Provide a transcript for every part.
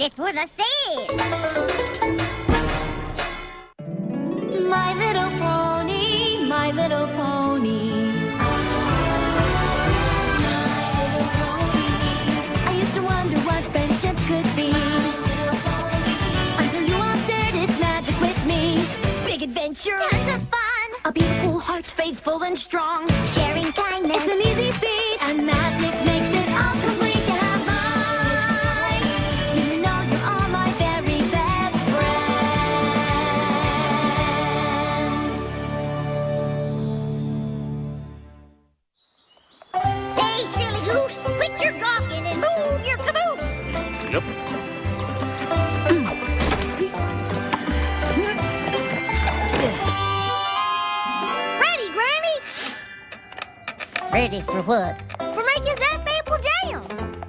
That's what I said. My little pony, my little pony. I used to wonder what friendship could be. Until you all shared its magic with me. Big adventure, tons of fun. A beautiful heart, faithful and strong. Sharing kindness, it's an easy feat. And magic makes it all complete to have mine. Do you know you're all my very best friends? Hey, silly goose, quit your gawking and move your caboose. Yep. Ready, Granny? Ready for what? For making Zap Apple Jam.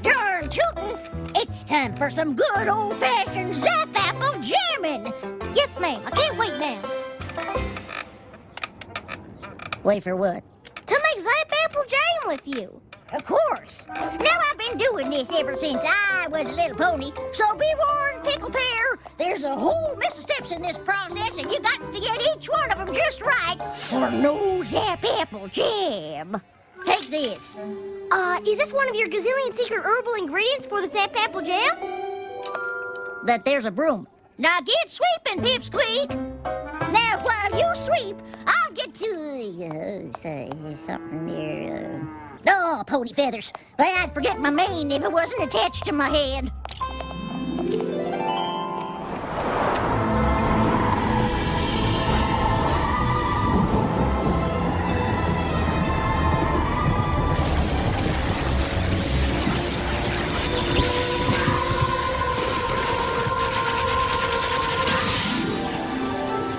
Darn tootin'! It's time for some good old-fashioned Zap Apple jamming. Yes, ma'am. I can't wait now. Wait for what? To make Zap Apple Jam with you. Of course. Now, I've been doing this ever since I was a little pony, so be warned, Pickle Pear. There's a whole mess of steps in this process, and you got to get each one of them just right, or no Zap Apple Jam. Take this. Is this one of your gazillion secret herbal ingredients for the Zap Apple Jam? That there's a broom. Now get sweeping, Pipsqueak. Now, while you sweep, I'll get to, say something here. Oh, pony feathers. I'd forget my mane if it wasn't attached to my head.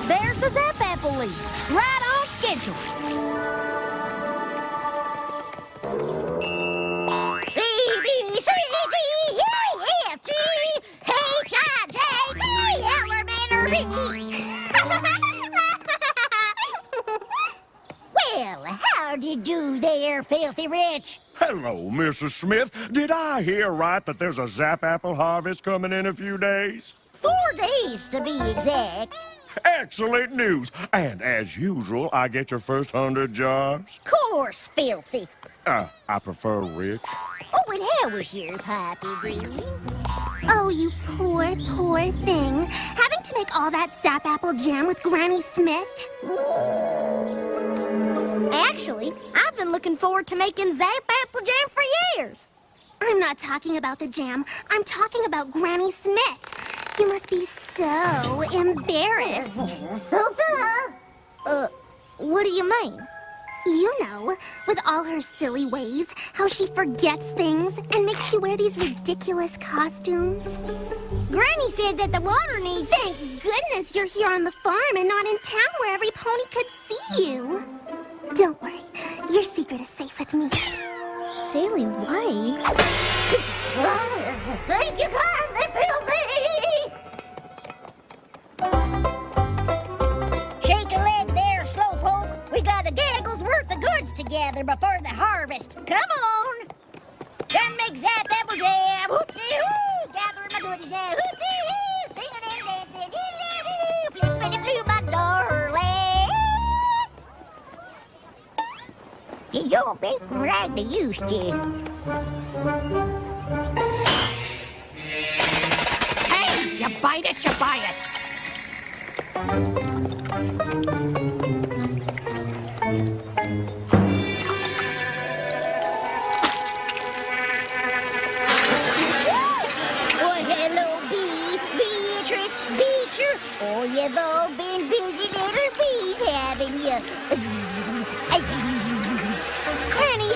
There's the Zap Apple leaf, right on schedule. Well, how'd you do there, filthy rich? Hello, Mrs. Smith. Did I hear right that there's a Zap Apple harvest coming in a few days? 4 days, to be exact. Excellent news. And as usual, I get your first 100 jars. Course, filthy. I prefer rich. Oh, and how was your poppy, dearie? Oh, you poor, poor thing. Having to make all that Zap Apple Jam with Granny Smith? Actually, I've been looking forward to making Zap Apple Jam for years. I'm not talking about the jam. I'm talking about Granny Smith. You must be so embarrassed. What do you mean? You know, with all her silly ways, how she forgets things and makes you wear these ridiculous costumes. Granny said that the water needs... Thank goodness you're here on the farm and not in town where every pony could see you. Don't worry, your secret is safe with me. Silly ways? Thank you kindly, filthy! Shake a leg there, slowpoke. We got a gaggle's worth of goods to gather before the harvest. Come on! Gonna make Zap Apple Jam. Hooty-hoo! Gathering my goodies now. Hooty-hoo! Singing and dancing. Hee-lee-hoo! Flippity-floo, my darling. You don't make right they used to. Hey, you bite it, you buy it. Well, hello, Beatrice, Beecher. Oh, you've all been busy little bees, haven't you? Granny,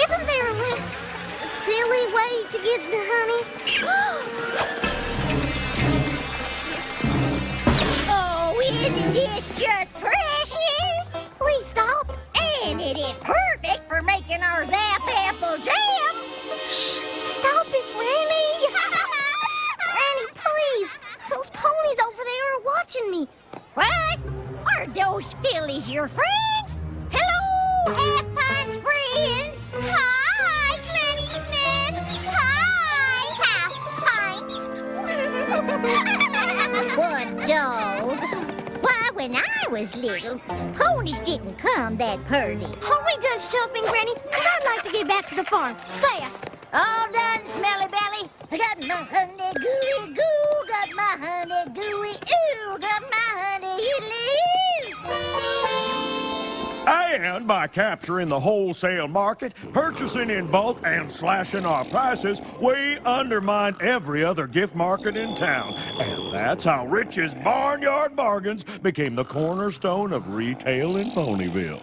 isn't there a less silly way to get the honey? Oh, isn't this just precious? Please stop. And it is perfect for making our Zap Apple Jam. Shh, stop it, Granny. Granny, please. Those ponies over there are watching me. What? Are those fillies your friends? Hello, Half-Pint's friends. Hi, Granny Smith. Hi, Half Pints. What dolls? Why, when I was little, ponies didn't come that pearly. Are we done shopping, Granny? 'Cause I'd like to get back to the farm. Fast! All done, smelly belly. I got my honey gooey goo, got my honey gooey ooh, got my honey ooh. And by capturing the wholesale market, purchasing in bulk, and slashing our prices, we undermine every other gift market in town. And that's how Rich's Barnyard Bargains became the cornerstone of retail in Ponyville.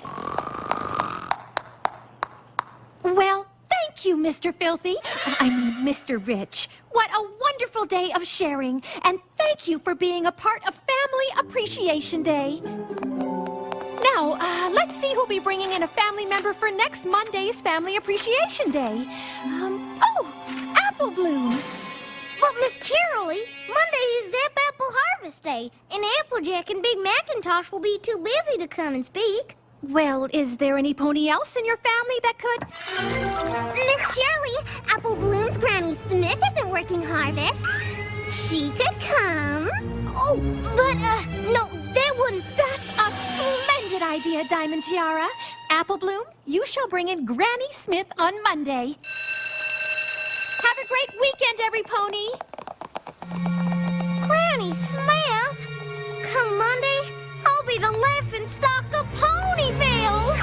Well, thank you, Mr. Filthy. Mr. Rich. What a wonderful day of sharing. And thank you for being a part of Family Appreciation Day. Now, let's see who'll be bringing in a family member for next Monday's Family Appreciation Day. Apple Bloom. But, Miss Cheerilee, Monday is Zap Apple Harvest Day, and Applejack and Big Macintosh will be too busy to come and speak. Well, is there any pony else in your family that could? Miss Shirley, Apple Bloom's Granny Smith isn't working harvest. She could come. Oh, but, no, that wouldn't... That's a splendid idea, Diamond Tiara. Apple Bloom, you shall bring in Granny Smith on Monday. Have a great weekend, every pony. Granny Smith? Come Monday, I'll be the laughing stock of Ponyville.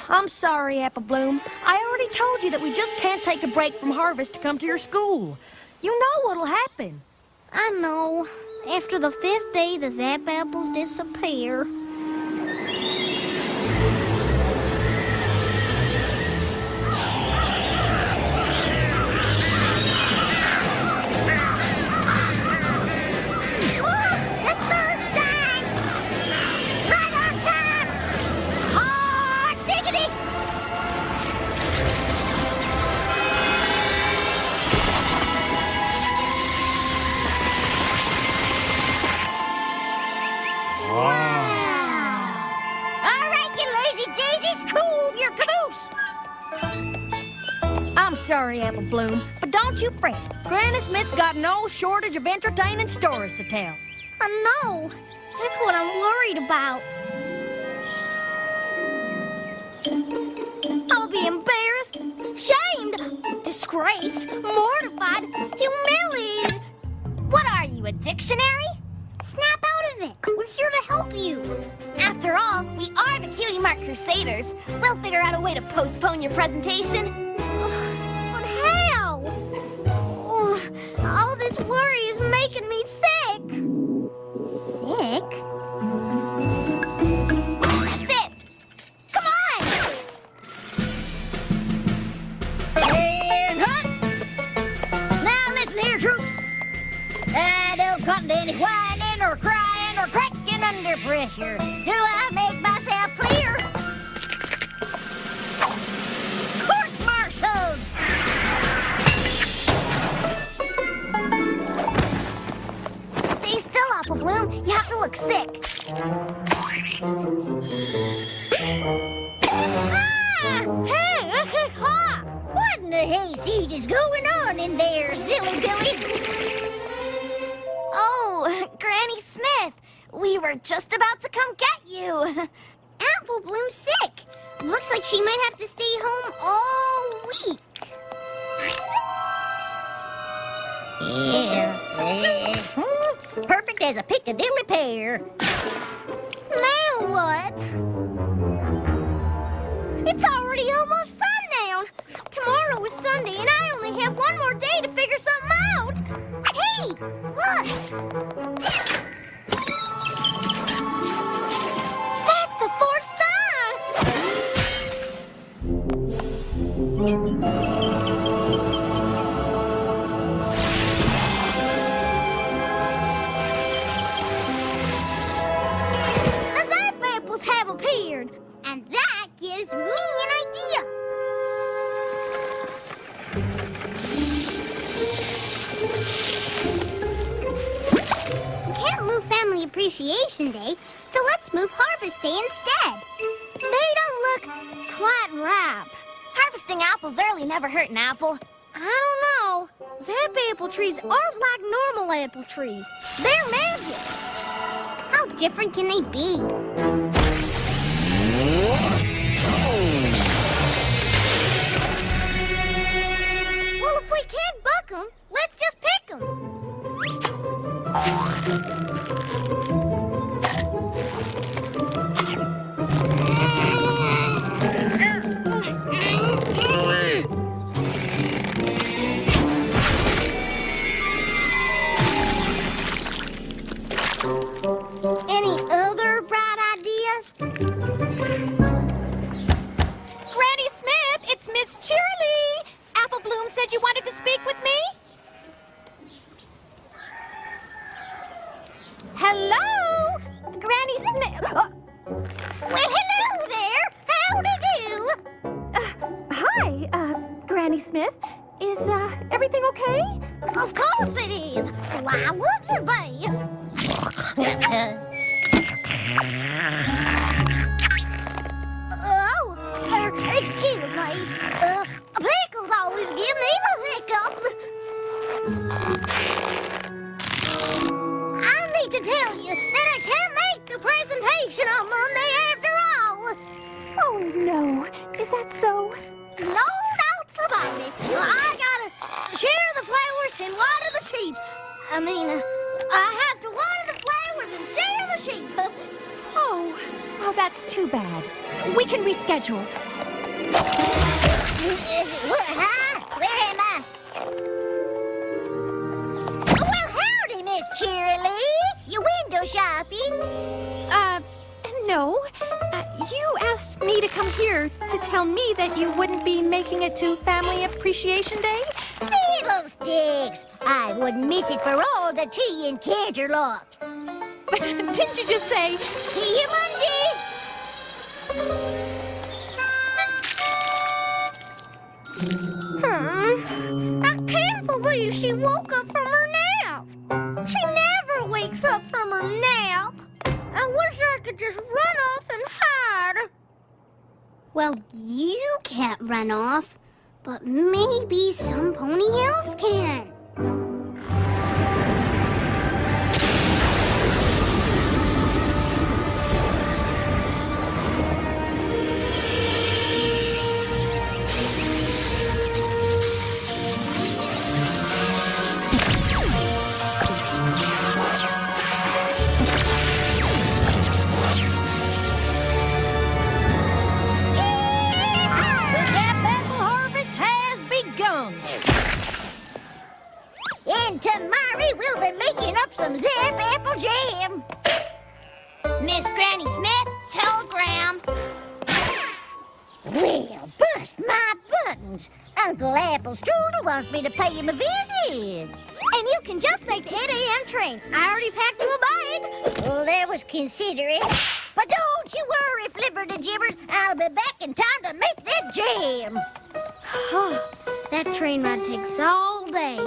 I'm sorry, Apple Bloom. I already told you that we just can't take a break from harvest to come to your school. You know what'll happen. I know. After the 5th day, the Zap Apples disappear. I'm sorry, Apple Bloom, but don't you fret. Granny Smith's got no shortage of entertaining stories to tell. I know. That's what I'm worried about. I'll be embarrassed, shamed, disgraced, mortified, humiliated. What are you, a dictionary? Snap out of it. We're here to help you. After all, we are the Cutie Mark Crusaders. We'll figure out a way to postpone your presentation. But how? Oh, all this worry is making me sick. Sick? That's it. Come on! And hunt! Now listen here, troops. I don't come to any whining or crying or cracking under pressure. Do I make myself clear? Court-martialed! Stay still, Apple Bloom. You have to look sick. What in the hayseed is going on in there, silly Billy? Oh, Granny Smith. We were just about to come get you. Apple Bloom's sick. Looks like she might have to stay home all week. Yeah. Perfect as a Piccadilly pear. Now what? It's already almost sundown. Tomorrow is Sunday, and I only have one more day to figure something out. Hey, look! That's the fourth The Zap Apples have appeared, and that gives me an idea. Can't move Family Appreciation Day, so let's move Harvest Day instead. They don't look quite ripe. Harvest Harvesting apples early never hurt an apple. I don't know. Zap apple trees aren't like normal apple trees. They're magic. How different can they be? Well, if we can't buck them, let's just pick them. Any other bright ideas? Granny Smith, it's Miss Cheerily. Apple Bloom said you wanted to speak with me. Hello? Granny Smith. Well, hello there. Howdy do. Hi, Granny Smith. Is, everything okay? Of course it is. Why wouldn't it be? Excuse me. Pickles always give me the hiccups. I need to tell you that I can't make a presentation on Monday after all. Oh, no. Is that so? No doubts about it. I gotta share the flowers and water the sheep. I have to water the flowers and share the sheep. Oh, that's too bad. We can reschedule. Where am I? Well, howdy, Miss Cheerily. You window shopping? No. You asked me to come here to tell me that you wouldn't be making it to Family Appreciation Day? Fiddlesticks! I wouldn't miss it for all the tea and Canterlot. But didn't you just say... See you Monday! I can't believe she woke up from her nap. She never wakes up from her nap. I wish I could just run off and hide. Well, you can't run off, but maybe some pony else can. And tomorrow we'll be making up some Zap apple jam. Miss Granny Smith, telegram. Well, bust my buttons. Uncle Apple Strudel wants me to pay him a visit. And you can just make the 8 a.m. train. I already packed you a bag. Well, that was considerate. But don't you worry, Flipper the Gibber. I'll be back in time to make that jam. That train ride takes all day.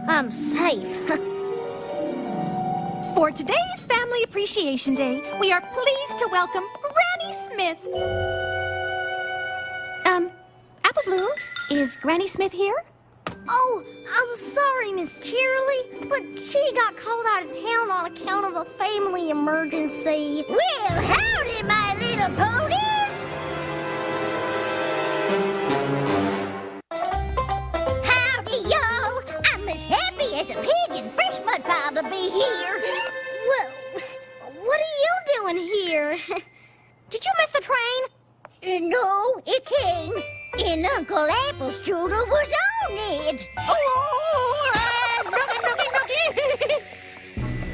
I'm safe. For today's Family Appreciation Day, we are pleased to welcome Granny Smith. Apple Bloom, is Granny Smith here? Oh, I'm sorry, Miss Cheerily, but she got called out of town on account of a family emergency. Well, howdy, my little ponies. Howdy, y'all. I'm as happy as a pig in fresh mud pile to be here. Well, what are you doing here? Did you miss the train? No, it came, and Uncle Apple Strudel was on it.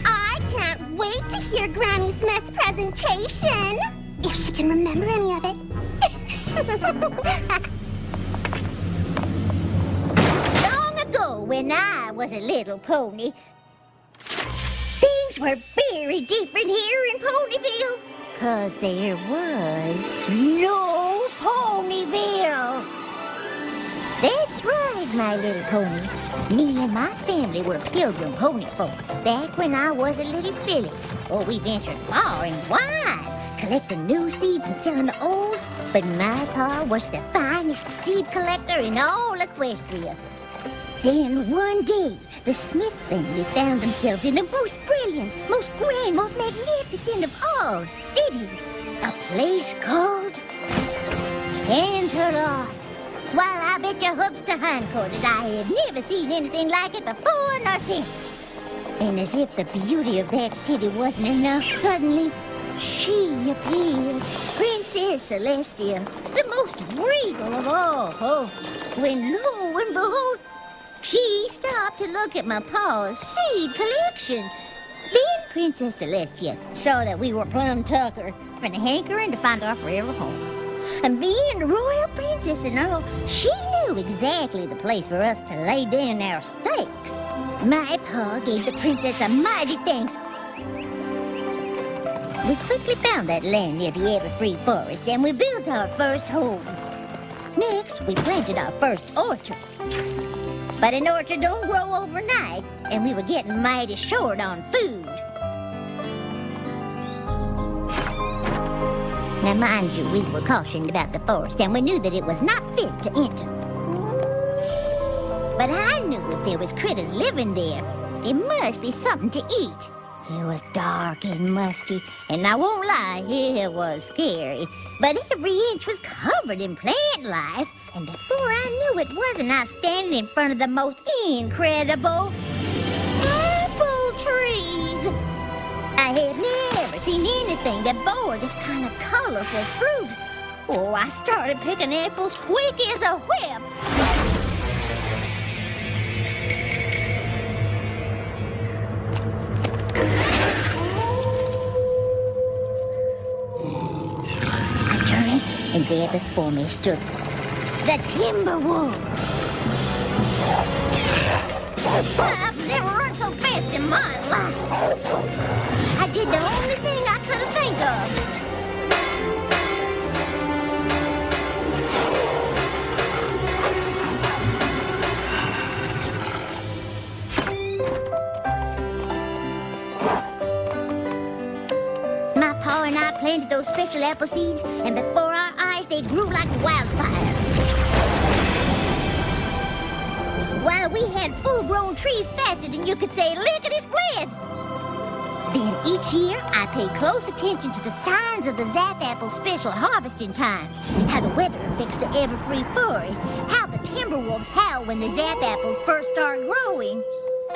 I can't wait to hear Granny Smith's presentation. If she can remember any of it. Long ago, when I was a little pony, things were very different here in Ponyville. 'Cause there was no Ponyville. That's right, my little ponies. Me and my family were pilgrim pony folk back when I was a little filly. Oh, we ventured far and wide, collecting new seeds and selling the old. But my pa was the finest finest seed collector in all Equestria. Then one day, the Smith family found themselves in the most brilliant, most grand, most magnificent of all cities. A place called Canterlot. While I bet your hooks to hindquarters, I have never seen anything like it before nor since. And as if the beauty of that city wasn't enough, suddenly she appeared, Princess Celestia, the most regal of all hosts, when lo and behold, she stopped to look at my pa's seed collection. Then Princess Celestia saw that we were plumb tucker for the hankering to find our forever home. And being the royal princess and all, she knew exactly the place for us to lay down our stakes. My pa gave the princess a mighty thanks. We quickly found that land near the Everfree Forest, and we built our first home. Next, we planted our first orchards. But an orchard don't grow overnight, and we were getting mighty short on food. Now, mind you, we were cautioned about the forest, and we knew that it was not fit to enter. But I knew if there was critters living there, it must be something to eat. It was dark and musty, and I won't lie, it was scary. But every inch was covered in plant life, and before I knew it, wasn't I standing in front of the most incredible apple trees? I have never seen anything that bore this kind of colorful fruit. Oh, I started picking apples quick as a whip. I turned, and there before me stood the timber wolves. I've never run so fast in my life. I did the only thing I could think of. My pa and I planted those special apple seeds, and before our eyes they grew like wildfire. While we had full-grown trees faster than you could say lickety-split. Then each year, I paid close attention to the signs of the Zap Apple special harvesting times, how the weather affects the Everfree Forest, how the timber wolves howl when the Zap Apples first start growing,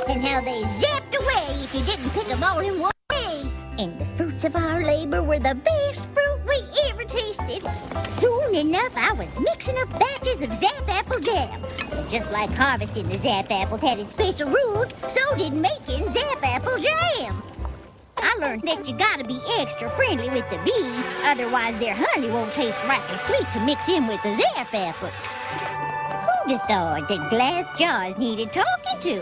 and how they zapped away if you didn't pick them all in one day. And the fruits of our labor were the best fruit we ever tasted. Soon enough, I was mixing up batches of Zap Apple jam. Just like harvesting the Zap Apples had its special rules, so did making Zap Apple jam. I learned that you gotta be extra friendly with the bees, otherwise their honey won't taste right and sweet to mix in with the Zap Apples. Who'd have thought that glass jars needed talking to?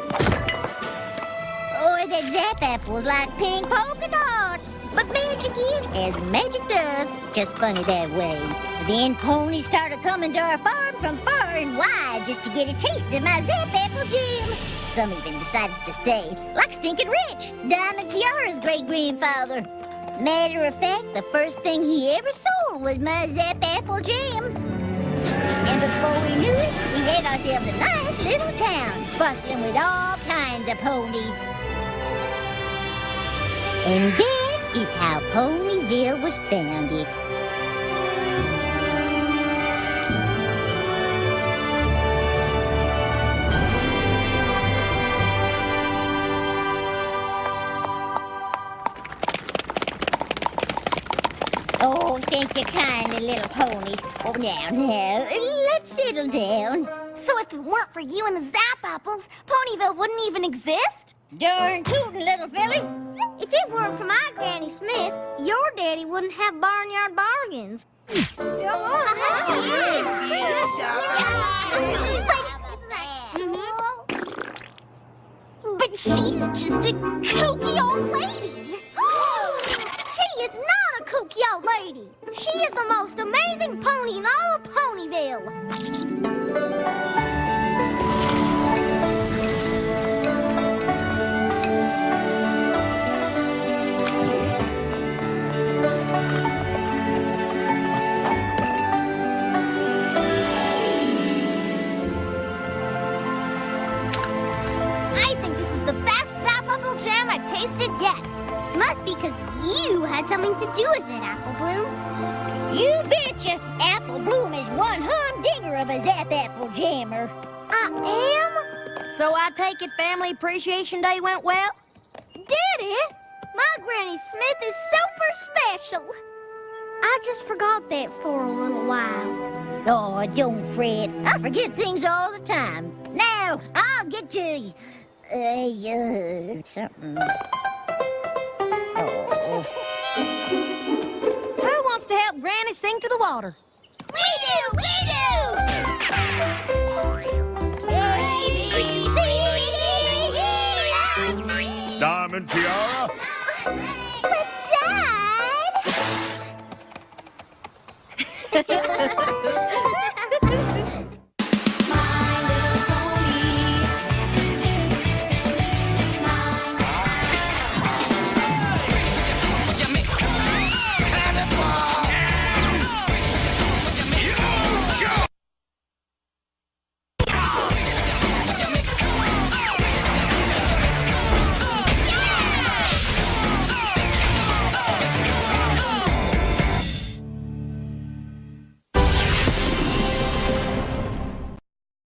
Or that Zap Apples like pink polka dots? But magic is as magic does, just funny that way. Then ponies started coming to our farm from far and wide just to get a taste of my Zap Apple jam. Some even decided to stay, like Stinking Rich, Diamond Tiara's great-grandfather. Matter of fact, the first thing he ever sold was my Zap Apple jam. And before we knew it, we had ourselves a nice little town, bustling with all kinds of ponies. And that is how Ponyville was founded. Oh, thank you kindly, little ponies. Oh, now, let's settle down. So if it weren't for you and the Zap Apples, Ponyville wouldn't even exist? Darn tootin', little filly. If it weren't for my Granny Smith, your daddy wouldn't have barnyard bargains. But she's just a kooky old lady. She is not a kooky old lady. She is the most amazing pony in all of Ponyville. tasted yet. Must be because you had something to do with it, Apple Bloom. You betcha, Apple Bloom is one humdinger of a Zap Apple Jammer. I am? So I take it Family Appreciation Day went well? Did it? My Granny Smith is super special. I just forgot that for a little while. Oh, don't fret. I forget things all the time. Now, I'll get you... something. Oh. Who wants to help Granny sing to the water? We do! We do! Diamond Tiara.